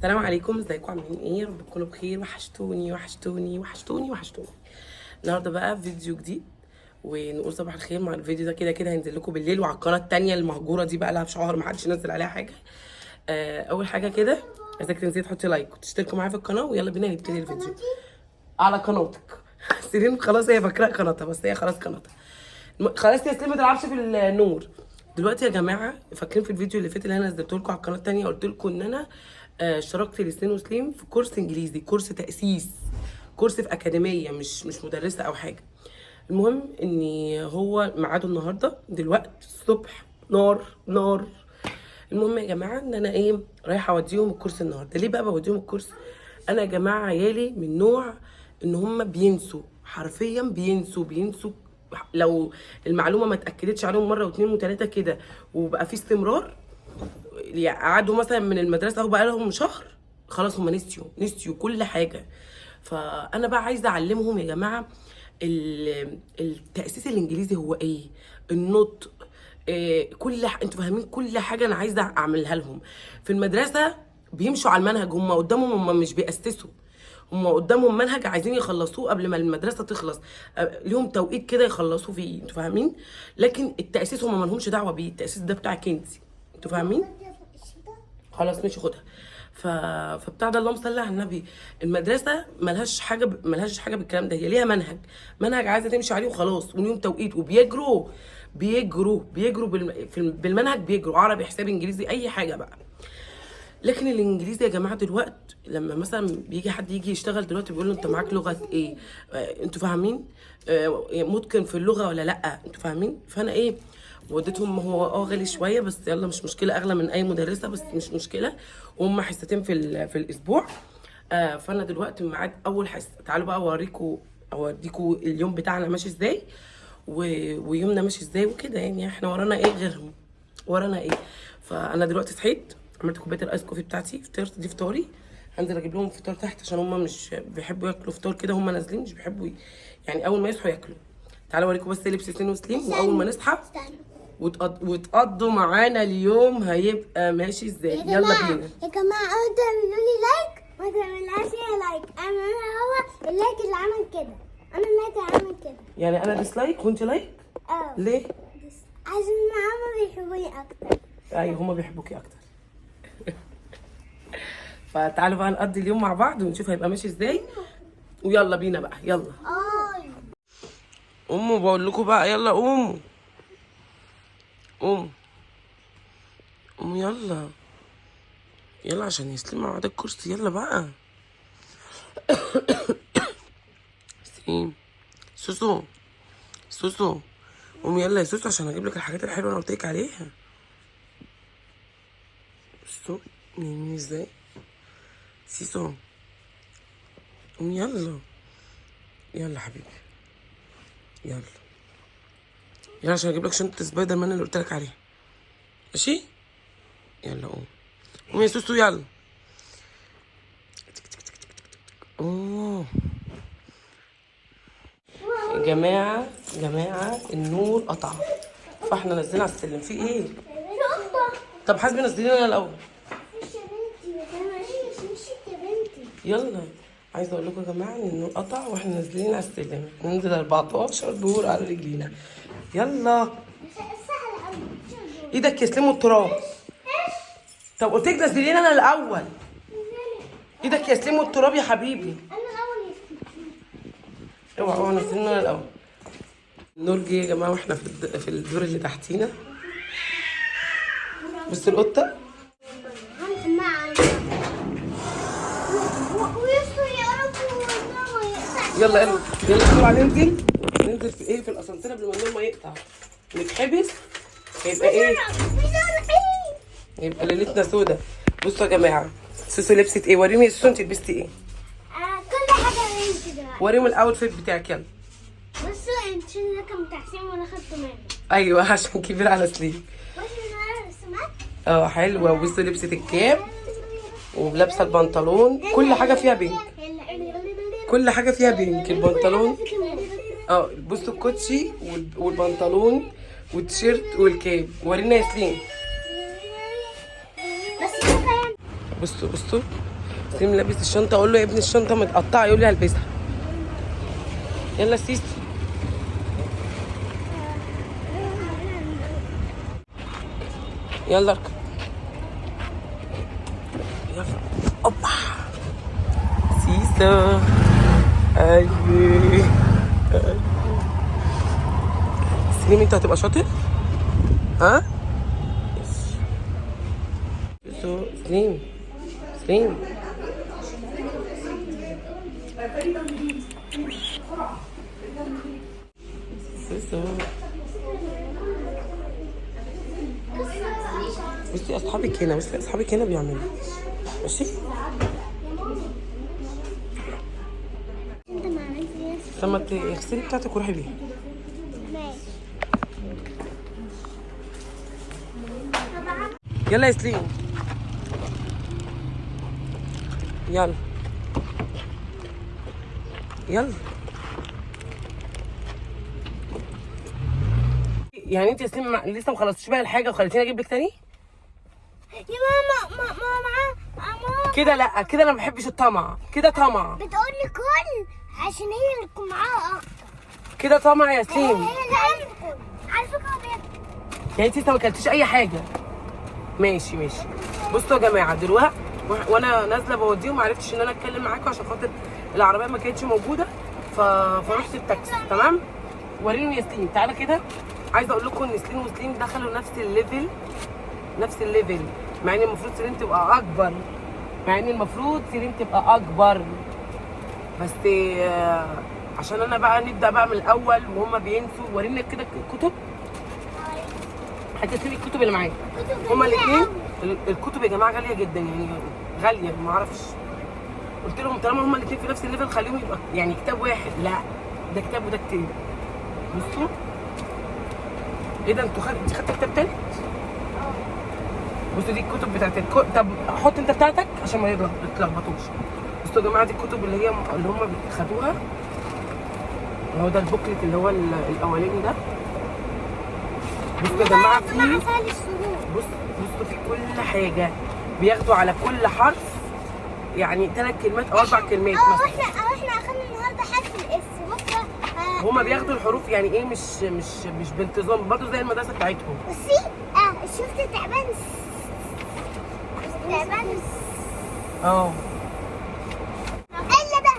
السلام عليكم، ازيكم عاملين ايه؟ يا رب تكونوا بخير. وحشتوني وحشتوني وحشتوني وحشتوني. النهارده بقى فيديو جديد، ونقول صباح الخير. مع الفيديو ده كده كده هينزل لكم بالليل، وعلى القناه التانيه المهجوره دي بقى لها شهر ما حدش نزل عليها حاجه. اول حاجه كده عايزاك تنزلي تحطي لايك وتشتركوا معايا في القناه، ويلا بينا نبتدي الفيديو على قناتك. سيرين خلاص هي فاكره قناتها، بس هي خلاص قناتها. خلاص يا سليم ما تلعبش في النور. دلوقتي يا جماعه، فاكرين في الفيديو اللي فات اللي انا نزلته لكم على القناه الثانيه قلت لكم ان انا اشتركت لسنين وسليم في كورس انجليزي، كورس تاسيس، كورس في اكاديميه، مش مدرسه او حاجه. المهم ان هو ميعاده النهارده دلوقتي الصبح، نار نار. المهم يا جماعه ان انا رايحه اوديهم الكورس النهارده. ليه بقى بوديهم الكورس؟ انا يا جماعه عيالي من نوع ان هم بينسوا، حرفيا بينسوا. لو المعلومه ما اتاكدتش عليهم مره واثنين وثلاثه كده وبقى في استمرار، يعني قعدوا مثلا من المدرسه اهو بقى لهم شهر، خلاص هم نسيوا كل حاجه. فانا بقى عايزه اعلمهم يا جماعه التاسيس الانجليزي هو ايه، النطق، انتوا فاهمين كل حاجه انا عايزه اعملها لهم. في المدرسه بيمشوا على المنهج، هم قدامهم، هم مش بيأسسوا، هم قدامهم منهج عايزين يخلصوه قبل ما المدرسه تخلص، ليهم توقيت كده يخلصوا فيه، انتوا فاهمين. لكن التأسيس هم ما لهمش دعوه بيه، التأسيس ده بتاعك انت، انتوا فاهمين. خلاص ماشي خدها. فبتاع ده، اللهم صل على النبي. المدرسه ملهاش حاجه بالكلام ده، هي ليها منهج عايزه تمشي عليه وخلاص، وليهم توقيت، وبيجروا بالمنهج، بيجروا عربي حساب انجليزي اي حاجه بقى. لكن الانجليزي يا جماعه دلوقتي لما مثلا بيجي حد يجي يشتغل دلوقتي بيقول له انت معاك لغه ايه، انتوا فاهمين، متقن في اللغه ولا لا، انتوا فاهمين. فانا وديتهم. هو غالي شويه بس يلا مش مشكله، اغلى من اي مدرسه بس مش مشكله. وهم حصتين في الاسبوع. فانا دلوقتي ميعاد اول حصه. تعالوا بقى اوريكم اليوم بتاعنا ماشي ازاي، ويومنا ماشي ازاي وكده. يعني احنا ورانا ايه غيرهم؟ ورانا ايه؟ فانا دلوقتي صحيت، عملت كوبايه الايس كوفي بتاعتي، فطرت، دي فطاري. هنزل اجيب لهم فطار تحت عشان هم مش بيحبوا ياكلوا فطار كده، هم نازلين مش بيحبوا يعني اول ما يصحوا ياكلوا. تعالوا اوريكم بس لبس سليم وسليم، واول ما نصحى وتقضوا معانا اليوم هيبقى ماشي ازاي. يلا بينا يا جماعه، اول تعملوا لي لايك ما تعملهاش لايك. انا هو اللايك اللي عمل كده، انا اللايك اللي عمل كده. يعني انا ديسلايك وانت لايك؟ ليه؟ عشان هما بيحبوني اكتر. ايوه هما بيحبوكي اكتر. فتعالوا بقى نقضي اليوم مع بعض ونشوف هيبقى ماشي ازاي. ويلا بينا بقى، يلا قوموا، بقول لكم بقى يلا قوموا قوموا يلا عشان يسلم مع بعض الكرسي. يلا بقى. سليم، سوسو قومي يلا يا سوسو عشان اجيب لك الحاجات الحلوه اللي انا قلت لك عليها. سوسو نايمين ازاي؟ سيسو قومي يلا حبيبي، يلا عشان اجيب لك شنطه سبايدر مان اللي قلت لك عليها، ماشي؟ يلا قومي يا سوسو يلا. اوه جماعه النور قطع، فاحنا نازلين على السلم. في ايه؟ طب حاسبي نزلينا انا الاول. يلا عايزه اقول لكم يا جماعه ان النور قطع واحنا نازلين على السلم، ننزل 14 دور على رجلينا. يلا ايدك يسلموا التراب. طب قلت لك نزلينا انا الاول. ايدك يسلموا التراب يا حبيبي. اوعى نزلينا انا الاول. النور جه يا جماعه واحنا في الدور اللي تحتينا. بص القطه. يلا بسرعه ننزل في في الاسانسير قبل ما النور ما يقطع، نتحبس. يبقى ليلتنا سودا. بصوا يا جماعه، سوسو لبست ايه؟ وريني يا سوسو انت لبستي ايه؟ كل حاجه لبست دلوقتي. وريهم الاوتفيت بتاعك يلا. بصوا انت ده كان بتاع سيم وانا خدته منه. ايوه عشان كبير على سليم. حلوه. وبصوا لبست الكاب ولابسه البنطلون، كل حاجه فيها بينك. البنطلون بصوا الكوتشي والبنطلون والتيشيرت والكاب. ورينا يا سليم. بصوا سليم لابس الشنطه، اقول له يا ابني الشنطه متقطعه، يقول لي هلبسها. يلا سيسي. يلا اركب. يلا اوبا سيسا. ايوه سليم انت هتبقى شاطر ها. سليم سليم سيسو. بصي اصحابك هنا، بصي اصحابك هنا بيعملوا ماشي. انت ما عملتش لما تغسلي بتاعتك وروحي بيها. ماشي. يلا يا سليم يلا يلا. يعني انت يا سليم لسه ما خلصتيش بقى الحاجه وخليتيني اجيب لك تاني؟ يا ماما كده لا، كده انا ما بحبش الطمع، كده طمع، بتقول لي كل عشان هي اللي تكون معاها اكتر. كده طمع يا سليم. هي اللي تكون على فكره هو بياكل. يعني انت لسه ما اكلتيش اي حاجه. ماشي ماشي. بصوا يا جماعه دلوقتي وانا نازله بوديهم ما عرفتش ان انا اتكلم معاكم عشان خاطر العربيه ما كانتش موجوده، فرحت التاكسي. تمام. وريني يا سليم تعالى كده. عايزه اقول لكم ان سليم وسليم دخلوا نفس الليفل، نفس الليفل، مع ان المفروض سليم تبقى اكبر، مع ان المفروض سليم تبقى اكبر، بس عشان انا بقى نبدا بقى من الاول وهم بينسوا. وريني كده الكتب. هتسيبي الكتب اللي معاك. هما الاثنين الكتب يا جماعه غاليه جدا، يعني غاليه ما اعرفش. قلت لهم طالما هما الاثنين في نفس الليفل خليهم يبقى يعني كتاب واحد. لا ده كتاب وده كتاب. بصوا ايه ده، انتوا خدتوا كتاب تالت؟ بصوا دي الكتب بتاعت طب حط انت بتاعتك عشان ما يتلخبطوش. بصوا يا جماعه دي الكتب اللي هم خدوها. هو ده البوكلت اللي هو الاولاني ده. بصوا يا جماعه بصوا في كل حاجه، بياخدوا على كل حرف يعني 3 كلمات او 4 كلمات مثلا. احنا اخدنا النهارده حرف الاس بكره. هما بياخدوا الحروف يعني ايه، مش بانتظام، برضه زي المدرسه بتاعتهم. بصي شفت تعبان. اه الا ده.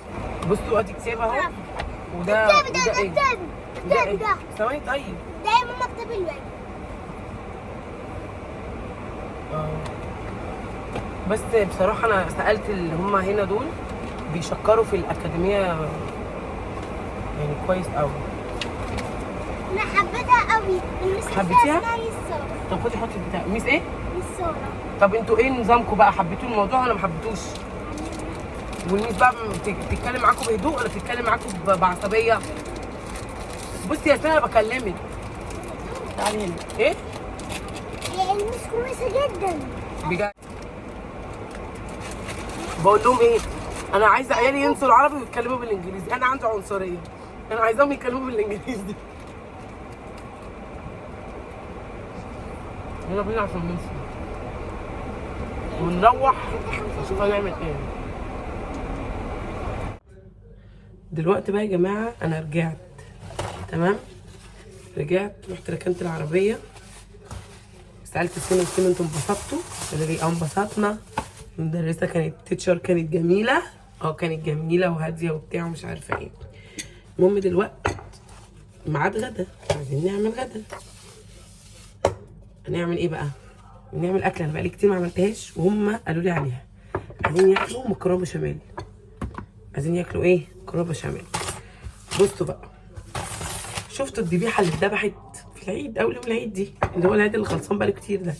بصوا ادي كتاب اهو. وده كتابي ده ثواني طيب. ده يا ماما كتاب الواجب. بس بصراحه انا سالت اللي هم هنا دول بيشكروا في الاكاديميه يعني كويس قوي. انا حبيتها قوي. حبيتيها؟ ميس سارة. طب خدي حطي البتاع. ميس ايه؟ ميس سارة. طب انتوا ايه نظامكم بقى؟ حبيتوا الموضوع ولا ما حبيتوش؟ والميس بقى بتتكلم معاكم بهدوء ولا بتتكلم معاكم بعصبيه؟ بصي يا سنه انا بكلمك. تعالي هنا. ايه؟ هي الميس كويسه جدا بجد. بقول لهم ايه؟ انا عايزه عيالي ينسوا العربي ويتكلموا بالانجليزي، انا عندي عنصريه، انا عايزاهم يتكلموا بالانجليزي. يلا بينا عشان ننسى ونروح نشوف هنعمل ايه. دلوقتي بقى يا جماعه انا رجعت. تمام. رجعت رحت ركنت العربيه، سالت سنة قلت له انتوا انبسطتوا؟ قالوا لي انبسطنا. المدرسه كانت تيتشر كانت جميله، كانت جميله وهاديه وبتاع ومش عارفه ايه. المهم دلوقتي ميعاد غدا، عايزين نعمل غدا. هنعمل ايه بقى؟ نعمل اكله انا بقالي كتير ما عملتهاش وهم قالوا لي عليها. عايزين ياكلوا مكرونه بشاميل. عايزين ياكلوا ايه؟ مكرونه بشاميل. بصوا بقى، شفتوا الذبيحه اللي اتذبحت في العيد، اول يوم العيد دي، اللي هو العيد اللي خلصان بقاله كتير ده.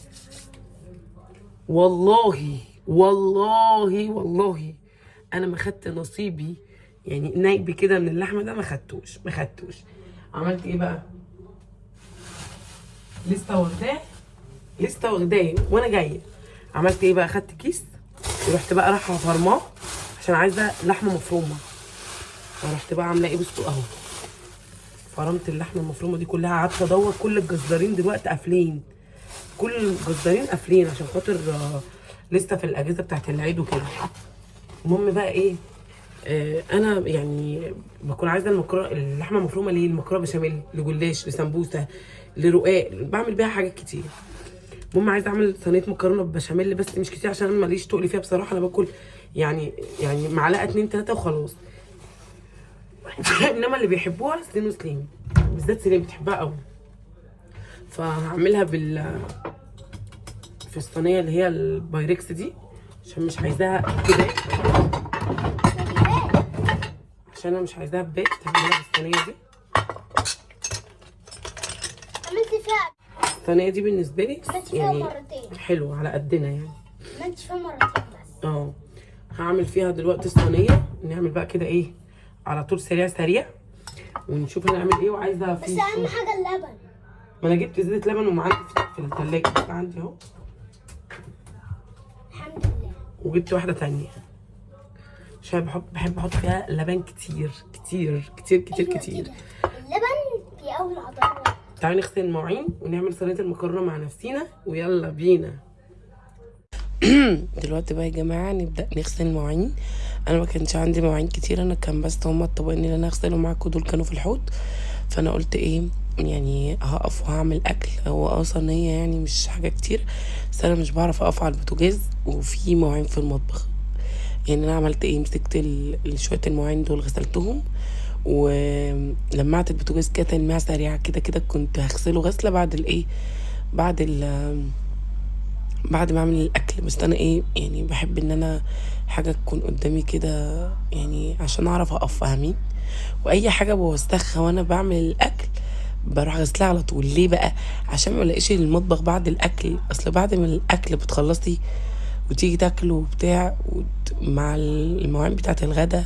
والله والله والله انا ما خدت نصيبي، يعني نايبي كده من اللحمه ده ما خدتوش. عملت ايه بقى؟ لسه واخداه وانا جايه. عملت ايه بقى؟ خدت كيس ورحت بقى رايحه فرماه عشان عايزه لحمه مفرومه. فرحت بقى عامله ايه؟ بصوا اهو، فرمت اللحمه المفرومه دي كلها. قعدت ادور، كل الجزارين دلوقتي قافلين، كل الجزارين قافلين عشان خاطر لسه في الاجازه بتاعت العيد وكده. المهم بقى ايه، انا يعني بكون عايزه اللحمه المفرومه ليه، المكرونه بشاميل، لجلاش، لسمبوسه، لرقاق، بعمل بيها حاجات كتير. المهم عايزه اعمل صينيه مكرونه بشاميل بس مش كتير عشان انا ماليش تقل فيها بصراحه. انا باكل يعني معلقه 2 3 وخلاص. انما اللي بيحبوها سليم وسليم، بالذات سليم بتحبها قوي. فهعملها في الصينيه اللي هي البايركس دي عشان مش عايزاها كده، عشان انا مش عايزاها ببيت. هعملها في الصينيه دي. عملت فيها الصينيه دي بالنسبه لي عملت فيها يعني مرتين. حلوه على قدنا يعني. عملت فيها مرتين بس. هعمل فيها دلوقتي الصينيه. نعمل بقى كده ايه على طول، سريع سريع، ونشوف هنعمل ايه. وعايزه بس اهم حاجه اللبن. ما انا جبت زيت لبن ومعاندي في الثلاجه عندي اهو. الحمد لله. وجبت واحده تانية عشان بحب احط فيها لبن كتير كتير كتير كتير أيوة كتير. كده. اللبن بيقوي العضلات. تعالي نغسل المواعين ونعمل صينيه المكرونه مع نفسينا، ويلا بينا. دلوقتي بقى يا جماعه نبدا نغسل المواعين. انا ما كانش عندي مواعين كتير، انا كان بس هما الطبقين اللي انا اغسلهم معاكم دول كانوا في الحوض. فانا قلت ايه يعني هقف وهعمل اكل. هو صينيه يعني مش حاجه كتير، بس انا مش بعرف اقف على البوتاجاز وفي مواعين في المطبخ. يعني انا عملت ايه، مسكت شويه المواعين دول غسلتهم ولمعت البوتاجاز كده تلميعه سريعه كده كده. كنت هغسله غسله بعد ما اعمل الاكل. بس انا ايه يعني بحب ان انا حاجه تكون قدامي كده يعني عشان اعرف اقف، فاهمين؟ واي حاجه بوسخها وانا بعمل الاكل بروح غسلها على طول. ليه بقى؟ عشان ما الاقيش المطبخ بعد الاكل. اصل بعد ما الاكل بتخلصي وتيجي تاكلوا وبتاع مع المواعين بتاعه الغدا،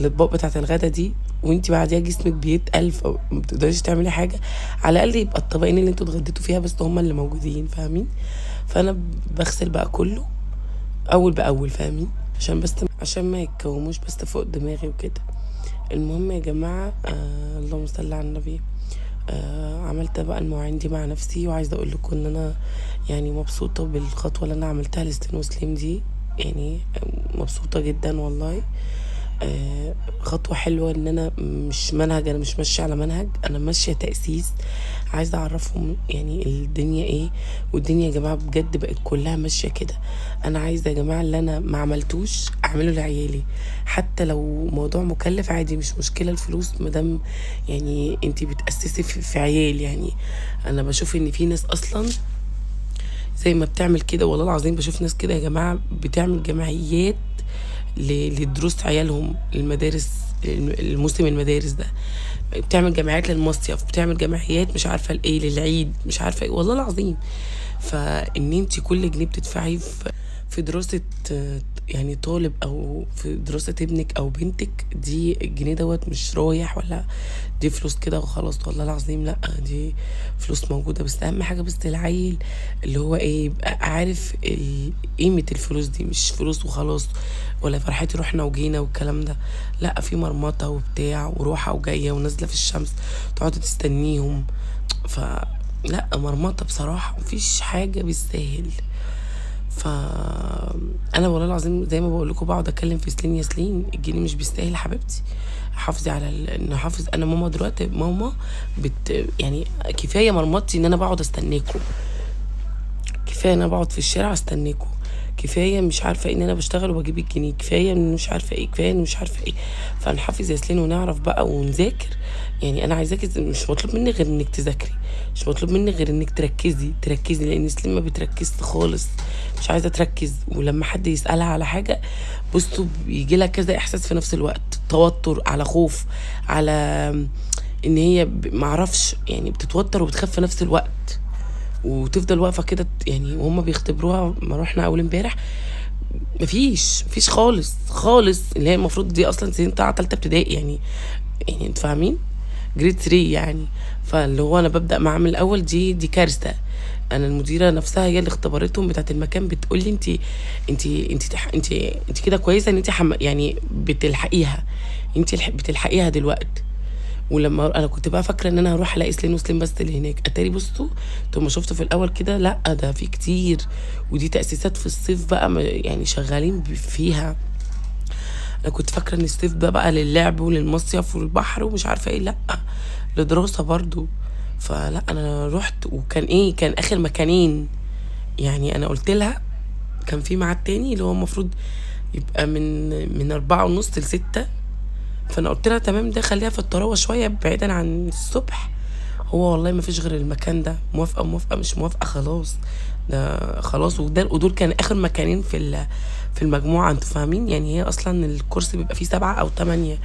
الاطباق بتاعه الغدا دي، وانتي بعديها جسمك بيتقل فما بتقدريش تعملي حاجه. على الاقل يبقى الطبقين اللي انتوا اتغديتوا فيها بس هما اللي موجودين، فاهمين؟ فانا بغسل بقى كله اول باول، فاهمين؟ عشان ما يتكوموش بس فوق دماغي وكده. المهم يا جماعه اللهم صل على النبي. عملت بقى المواعين دي مع نفسي، وعايزه اقول لكم ان انا يعني مبسوطه بالخطوه اللي انا عملتها لستين وسليم دي. يعني مبسوطه جدا والله. خطوه حلوه ان انا مش منهج، انا مش ماشيه على منهج، انا ماشيه تاسيس. عايزه اعرفهم يعني الدنيا ايه. والدنيا يا جماعه بجد بقت كلها ماشيه كده. انا عايزه يا جماعه اللي انا ما عملتوش اعمله لعيالي، حتى لو موضوع مكلف عادي مش مشكله الفلوس، مادام يعني انتي بتاسسي في عيال. يعني انا بشوف ان في ناس اصلا زي ما بتعمل كده، والله العظيم بشوف ناس كده يا جماعه بتعمل جمعيات لدروس عيالهم، المدارس، الموسم المدارس ده، بتعمل جمعيات للمصيف، بتعمل جمعيات مش عارفه لايه، للعيد، مش عارفه ايه، والله العظيم. فان انت كل جنيه بتدفعيه في دراسه يعني طالب او في دراسه ابنك او بنتك، دي الجنيه دوت مش رايح ولا دي فلوس كده وخلاص، والله العظيم لا، دي فلوس موجوده. بس اهم حاجه بس العيل اللي هو ايه يبقى عارف قيمه الفلوس دي، مش فلوس وخلاص ولا فرحتي رحنا وجينا والكلام ده. لا، في مرمطه وبتاع وروحه وجايه ونازله في الشمس تقعدوا تستنيهم. لا مرمطه بصراحه، مفيش حاجه بالساهل. انا والله العظيم زي ما بقول لكم بقعد اتكلم في سلين يا سلين، الجنيه مش بيستاهل حبيبتي. حافظي على ان حافظ. انا ماما دلوقتي ماما يعني كفايه مرمطتي ان انا بقعد استناكم، كفايه ان انا بقعد في الشارع استناكم، كفايه مش عارفه ان انا بشتغل وبجيب الجنيه، كفايه ان مش عارفه ايه، كفايه ان مش عارفه ايه. فنحافظ يا سلين ونعرف بقى ونذاكر. يعني انا عايزاكي، مش مطلوب مني غير انك تذاكري، مش مطلوب مني غير انك تركزي، لان سليم ما بتركزش خالص، مش عايزه تركز. ولما حد يسالها على حاجه بصوا بيجي لها كذا احساس في نفس الوقت، توتر، على خوف، على ان هي معرفش يعني بتتوتر وبتخاف في نفس الوقت، وتفضل واقفه كده. يعني وهم بيختبروها، ما رحنا اول امبارح مفيش خالص اللي هي المفروض دي اصلا سنين طالعه ثالثه ابتدائي يعني انتوا فاهمين، جريد 3 يعني. فاللي هو انا ببدا مع من الاول، دي كارثه. انا المديره نفسها هي اللي اختبرتهم بتاعه المكان، بتقول لي انت كده كويسه ان انت يعني بتلحقيها، بتلحقيها دلوقتي. ولما انا كنت بقى فاكره ان انا هروح الاقي سليم وسليم بس اللي هناك، اتاري بصوا انتوا ما شفتوا في الاول كده، لا ده في كتير. ودي تاسيسات في الصيف بقى يعني شغالين فيها. انا كنت فاكره ان الصيف ده بقى للعب وللمصيف والبحر ومش عارفه ايه، لا، لدراسه برضو. فلا انا رحت، وكان ايه، كان اخر مكانين. يعني انا قلت لها كان في ميعاد تاني اللي هو المفروض يبقى من 4:30 ل6. فانا قلت لها تمام، ده خليها في الطراوه شويه بعيدا عن الصبح. هو والله ما فيش غير المكان ده، موافقه موافقه مش موافقه خلاص، ده خلاص. ودول كان اخر مكانين في المجموعه، انتوا فاهمين؟ يعني هي اصلا الكورس بيبقى فيه 7 أو 8،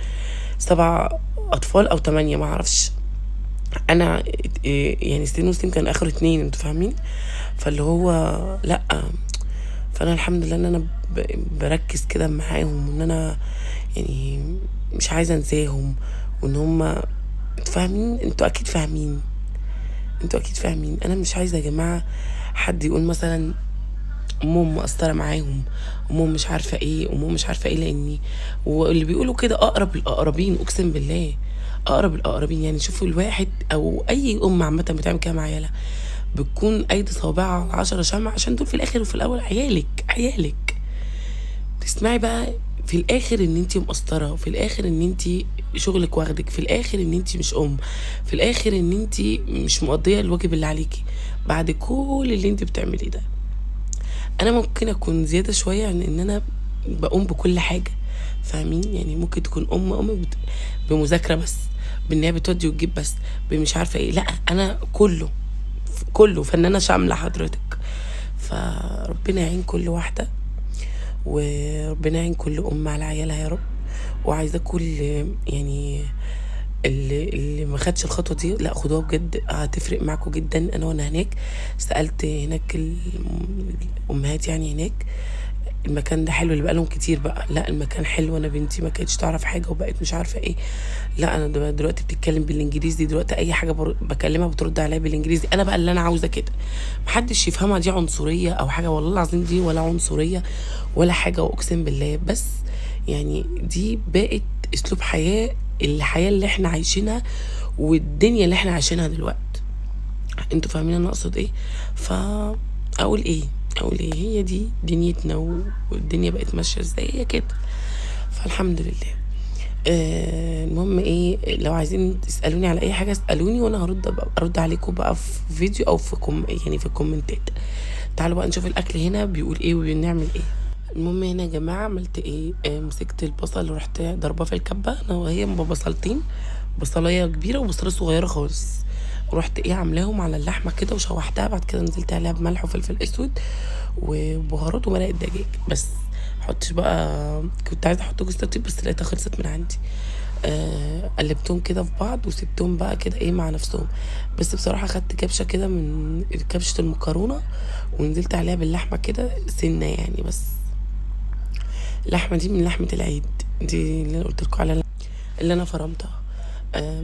7 اطفال او 8، ما اعرفش. انا يعني سنين وسنين كان اخر 2، انتوا فاهمين؟ فاللي هو لا، فانا الحمد لله ان انا بركز كده معاهم، وان انا يعني مش عايزه انساهم، وان هم، انتوا فاهمين؟ انتوا اكيد فاهمين. انا مش عايزه يا جماعه حد يقول مثلا امهم مقصره معاهم، امهم مش عارفه ايه، امهم مش عارفه ايه، لاني واللي بيقولوا كده اقرب الاقربين، اقسم بالله اقرب الاقربين. يعني شوفوا الواحد او اي ام عامه بتعمل كده مع عيالها، بتكون ايدي صوابعها على 10 شمع، عشان دول في الاخر وفي الاول عيالك. تسمعي بقى في الاخر ان انتي مقصره، في الاخر ان انتي شغلك واخدك، في الاخر ان انتي مش في الاخر ان انتي مش مقضيه الواجب اللي عليكي بعد كل اللي انتي بتعمليه ده. انا ممكن اكون زياده شويه عن ان انا بقوم بكل حاجه، فاهمين؟ يعني ممكن تكون بمذاكره بس، بان هي بتودي وتجيب بس، بمش عارفه ايه. لا، انا كله فنانه شامله حضرتك. فربنا يعين كل واحده، وربنا يعين كل ام على عيالها يا رب. وعايزه كل، يعني اللي ما خدش الخطوه دي، لا خدوها بجد، هتفرق معاكم جدا. وانا هناك سالت هناك الامهات يعني هناك، المكان ده حلو اللي بقالهم كتير بقى؟ لا المكان حلو، انا بنتي ما كانتش تعرف حاجه وبقت مش عارفه ايه. لا انا دلوقتي بتتكلم بالانجليزي، دلوقتي اي حاجه بكلمها بترد عليا بالانجليزي. انا بقى اللي انا عاوزه كده، محدش يفهمها دي عنصريه او حاجه، والله العظيم دي ولا عنصريه ولا حاجه، واقسم بالله. بس يعني دي بقت اسلوب حياه، الحياه اللي احنا عايشينها والدنيا اللي احنا عايشينها دلوقتي. انتوا فاهمين انا اقصد ايه؟ اقول ايه، هي دي دنيتنا، والدنيا بقت ماشيه ازاي، هي كده. فالحمد لله. المهم ايه، لو عايزين تسالوني على اي حاجه اسالوني، وانا ارد عليكم بقى في فيديو او يعني في الكومنتات. تعالوا بقى نشوف الاكل هنا بيقول ايه وبنعمل ايه. المهم هنا يا جماعه عملت ايه، مسكت البصل ورحت ضرباه في الكبه انا وهي ببصلتين، بصلايه كبيره وبصلايه صغيره خالص. ورحت ايه عاملاهم على اللحمه كده وشوحتها، بعد كده نزلت عليها بملح وفلفل اسود وبهارات ومرقه دجاج بس. حطش بقى، كنت عايزه احط جوز الطيب بس لقيتها خلصت من عندي. قلبتهم كده في بعض وسبتهم بقى كده ايه مع نفسهم. بس بصراحه خدت كبشه كده من كبشه المكرونه، ونزلت عليها باللحمه كده سنه يعني. بس اللحمه دي من لحمه العيد، دي اللي قلت لكم على اللي انا فرمتها.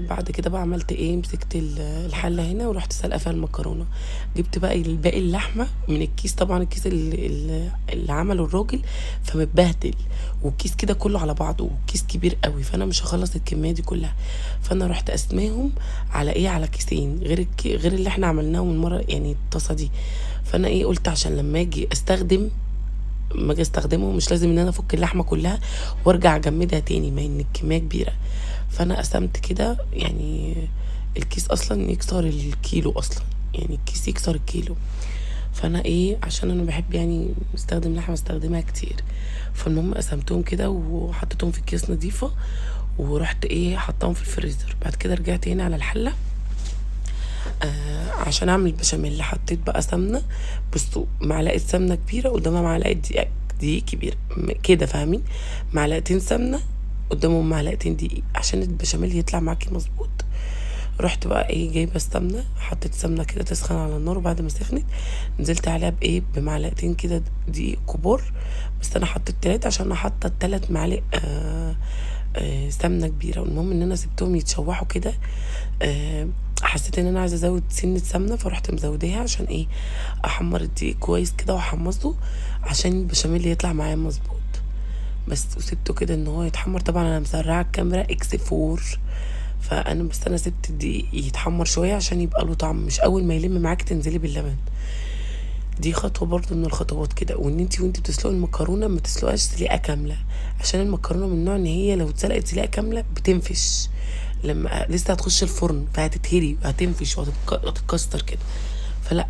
بعد كده بقى عملت ايه، مسكت الحله هنا ورحت سلقه فيها المكرونه. جبت بقى باقي اللحمه من الكيس، طبعا الكيس اللي عمله الراجل فمتبهدل، والكيس كده كله على بعضه، والكيس كبير قوي، فانا مش هخلص الكميه دي كلها. فانا رحت اسماهم على ايه، على كيسين غير اللي احنا عملناهم المره، يعني الطاسه دي. فانا ايه قلت عشان لما اجي استخدمه مش لازم ان انا افك اللحمه كلها وارجع اجمدها تاني، ما ان الكميه كبيره. فانا قسمت كده، يعني الكيس اصلا يكسر الكيلو اصلا، يعني الكيس يكسر الكيلو. فانا ايه، عشان انا بحب يعني استخدم لحمه استخدمها كتير. فالمهم قسمتهم كده وحطيتهم في اكياس نظيفه، ورحت ايه حطاهم في الفريزر. بعد كده رجعت هنا على الحله عشان اعمل بشاميل. حطيت بقى سمنه، بصوا معلقه سمنه كبيره قدامها معلقه دقيق كبيره كده، فاهمين؟ معلقتين سمنه قدامهم معلقتين دقيق عشان البشاميل يطلع معاكي مظبوط. رحت بقى ايه جايبه السمنه، حطيت سمنه كده تسخن على النار، وبعد ما سخنت نزلت عليها بايه، بمعلقتين كده دقيق كبار. بس انا حطيت 3 عشان انا حاطه 3 معالق سمنه كبيره. والمهم ان انا سبتهم يتشوحوا كده. حسيت ان انا عايزه ازود سنه سمنه، فرحت مزوداها عشان ايه، احمر الدقيق كويس كده واحمصه عشان البشاميل يطلع معايا مظبوط. بس وسبته كده ان هو يتحمر. طبعا انا مسرعه الكاميرا اكس 4، انا سبت الدقيق يتحمر شويه عشان يبقى له طعم، مش اول ما يلم معاك تنزلي باللبن. دي خطوه برضو من الخطوات كده. وان انتي وانتي بتسلقي المكرونه ما تسلقهاش سلقه كامله، عشان المكرونه من النوع ان هي لو اتسلقت سلقه كامله بتنفش، لما لسه هتخش الفرن فهتتهري وهتنفش وهتتكسر كده. فلا،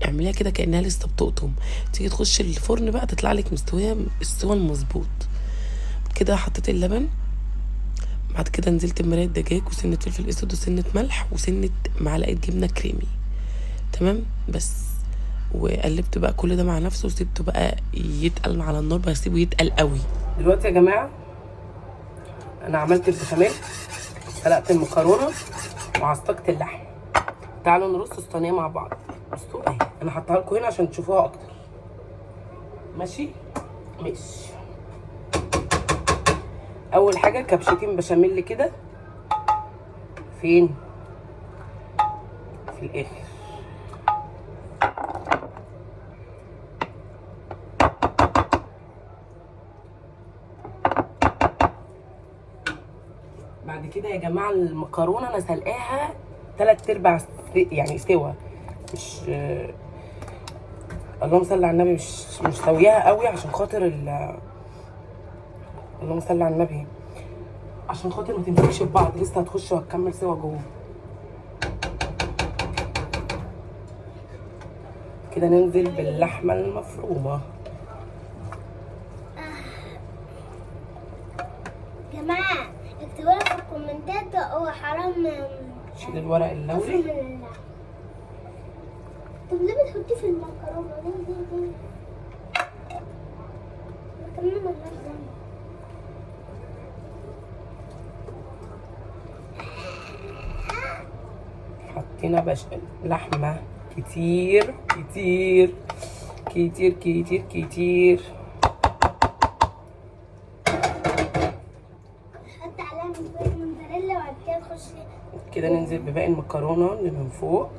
اعمليها كده كانها لسه بتقطم، تيجي تخش الفرن بقى تطلع لك مستويه السوا المظبوط كده. حطيت اللبن، بعد كده نزلت بمرقه دجاج وسنه فلفل اسود وسنه ملح وسنه معلقه جبنه كريمي. تمام بس. وقلبت بقى كل ده مع نفسه وسبته بقى يتقل على النار، بسيبه يتقل قوي. دلوقتي يا جماعه انا عملت البشاميل، سلقت المكرونه وعصقت اللحم. تعالوا نرص الصينيه مع بعض. بصوا اهي، انا حطها لكم هنا عشان تشوفوها اكتر. ماشي. اول حاجه كبشتين بشاميل كده. فين؟ في الاخر. بعد كده يا جماعه المكرونه انا سلقاها 3/4 يعني سوا، مش اللهم صل على النبي، مش سوياها قوي عشان خاطر اللهم صل على النبي، عشان خاطر ما تمسكش في بعض، لسه هتخش وهتكمل سوا جوه. كده ننزل باللحمه المفرومه. جماعة اكتبوا لي في الكومنتات هو حرام شيل الورق اللوري. طب ليه بتحطيه في المكرونة؟ ليه؟ كمان ملهاش ذنب. حطينا لحمة كتير كتير كتير كتير كتير. حط عليها موزاريلا وبعد كده تخش كده ننزل بباقي المكرونة اللي من فوق.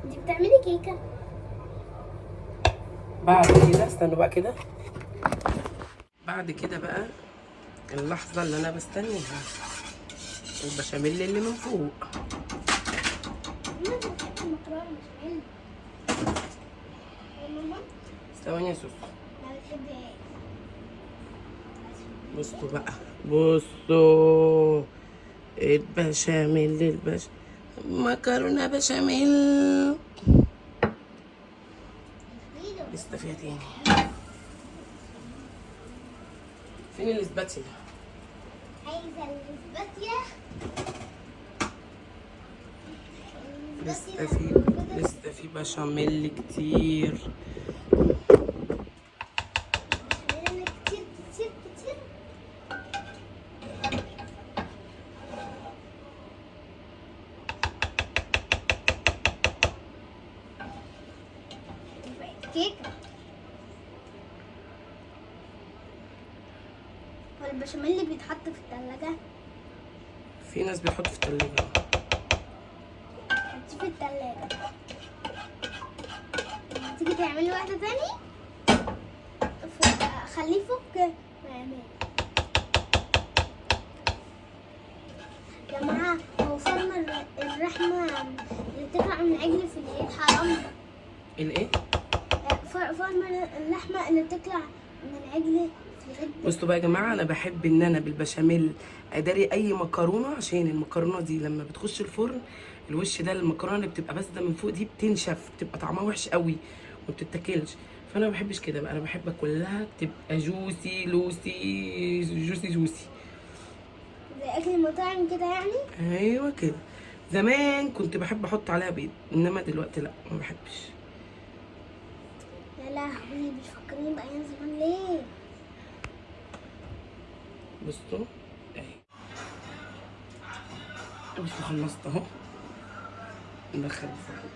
دي بتعملي كيكة. بعد كده استنوا بقى كده، بعد كده بقى اللحظة اللي أنا بستنيها، البشاميل اللي من فوق. ماما بتحب المكرونة بشاميل. ماما ثواني يا سوسو. ما بتحبي ايه؟ بصوا بقى، بصوا البشاميل مكرونة بشاميل. لسه فيها تاني. فين الاسباتيلا؟ عايزة الاسباتيا. لسه في بشاميل كتير. كتير. كيكة. هو البشاميل اللي بيتحط في التلاجة؟ في ناس بيحطوا في التلاجة. حطيه في التلاجة. لما تيجي تعملي واحدة تاني خليه يفك ويعمل. يا جماعة هو فرم اللحمة اللي بتطلع من العجل في العيد حرام؟ الايه؟ فرم اللحمة اللي بتطلع من العجل في العيد. بصوا بقى يا جماعه، انا بحب ان انا بالبشاميل اداري اي مكرونه، عشان المكرونه دي لما بتخش الفرن الوش ده المكرونه اللي بتبقى باسده من فوق دي بتنشف، بتبقى طعمها وحش قوي وما بتتاكلش. فانا ما بحبش كده بقى، انا بحب كلها تبقى جوسي جوسي. زي اكل المطاعم كده يعني. ايوه كده. زمان كنت بحب احط عليها بيض، انما دلوقتي لا، ما بحبش. يا لهوي، بتفكرني بايام زمان ليه؟ بصوا اهي، بصوا خلصت اهو. ندخل الفرن.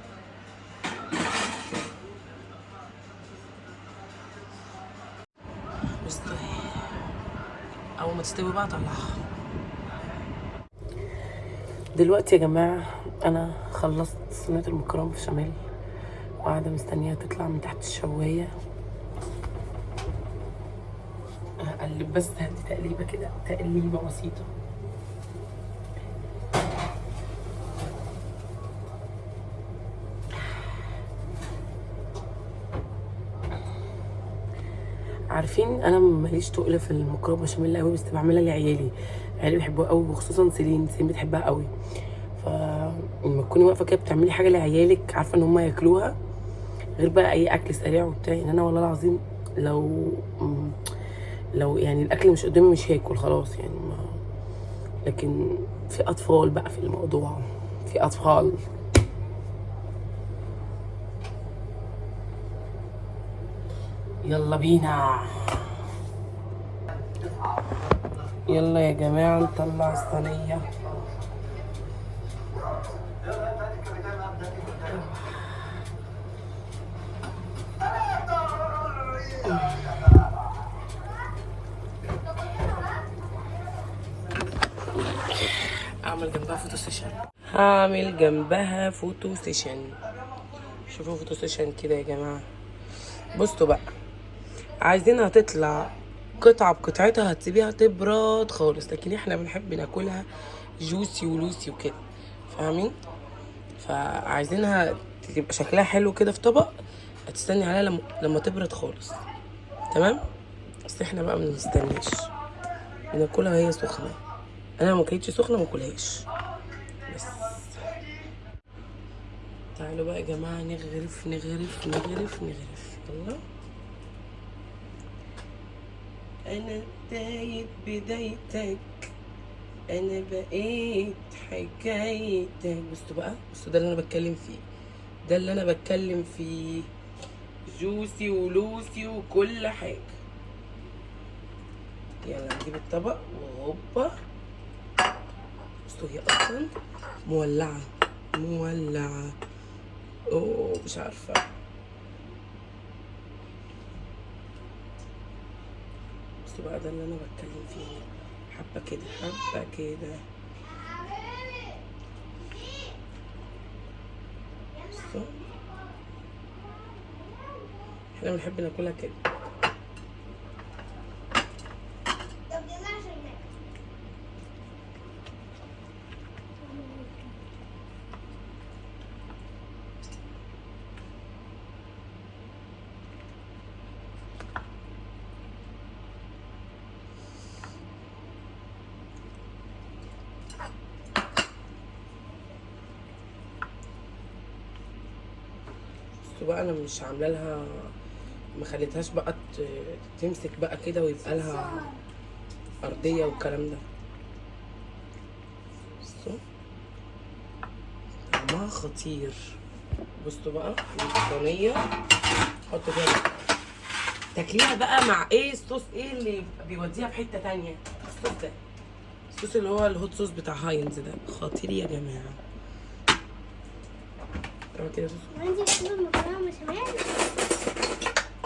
بصوا اهي، اول ما تستوي بقى طلعها. دلوقتي يا جماعه انا خلصت صينيه المكرونه بشاميل وقاعده مستنيها تطلع من تحت الشوايه. هقلب بس، هدي تقليبه كده، تقليبه بسيطه. عارفين انا ماليش تقل في المكرونه بشاميل قوي، بس بعملها لعيالي. عيالي بيحبوها قوي، وخصوصا سيلين بتحبها قوي. فلما تكوني واقفه كده بتعملي حاجه لعيالك عارفه ان هم ياكلوها، غير بقى اي اكل سريع وبتاع. يعني انا والله العظيم لو يعني الاكل مش قدامي مش هاكل خلاص يعني ما. لكن في اطفال بقى في الموضوع، في اطفال. يلا بينا، يلا يا جماعه نطلع الصينيه. اعمل جنبها فوتو سيشن، هعمل جنبها فوتو سيشن. شوفوا فوتو سيشن كده يا جماعه. بصوا بقى، عايزينها تطلع قطعه بقطعتها هتسيبيها تبرد خالص، لكن احنا بنحب ناكلها جوسي ولوسي وكده، فاهمين؟ فعايزينها تبقى شكلها حلو كده في طبق، هتستني عليها لما تبرد خالص، تمام؟ بس احنا بقى ما بنستناش، بناكلها وهي سخنه. انا لو ما كانتش سخنه ما اكلهاش. بس تعالوا بقى يا جماعه نغرف نغرف نغرف نغرف. يلا. انا بداية بدايتك، انا بقيت حكايتك. بصوا بقى، بصوا ده اللي انا بتكلم فيه، ده اللي انا بتكلم فيه، جوسي ولوسي وكل حاجه. يلا نجيب الطبق وهوبا. بصوا هي اصلا مولعه مولعه. اوه مش عارفه. بصوا بقى ده اللي انا بتكلم فيه، حبه كده حبه كده. بصوا احنا بنحب ناكلها كده. بقى انا مش عامله لها، ما خليتهاش بقى تمسك بقى كده ويبقى لها ارضيه والكلام ده. بصوا طعمها خطير. بصوا بقى الصينيه حط فيها، تاكليها بقى مع ايه؟ الصوص ايه اللي بيوديها في حته تانية؟ الصوص ده، الصوص اللي هو الهوت صوص بتاع هاينز ده خطير يا جماعه. تعمل كده صوص. وانتي بتحبي المكرونه بشاميل؟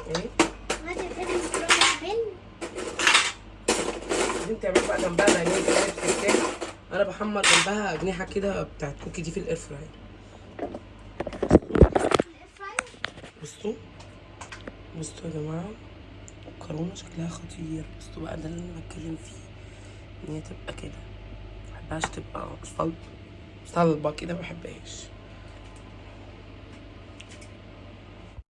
ايه؟ وانتي بتحبي المكرونه بشاميل؟ لازم تعمل بقى جنبها بانيه كده بتتاكل. انا بحمر جنبها اجنحه كده بتاعت كوكي دي في الاير فراير. بصوا بصوا يا جماعه، المكرونه شكلها خطير. بصوا بقى ده اللي انا بتكلم فيه، ان هي تبقى كده، مبحبهاش تبقى صلبه كده، مبحبهاش.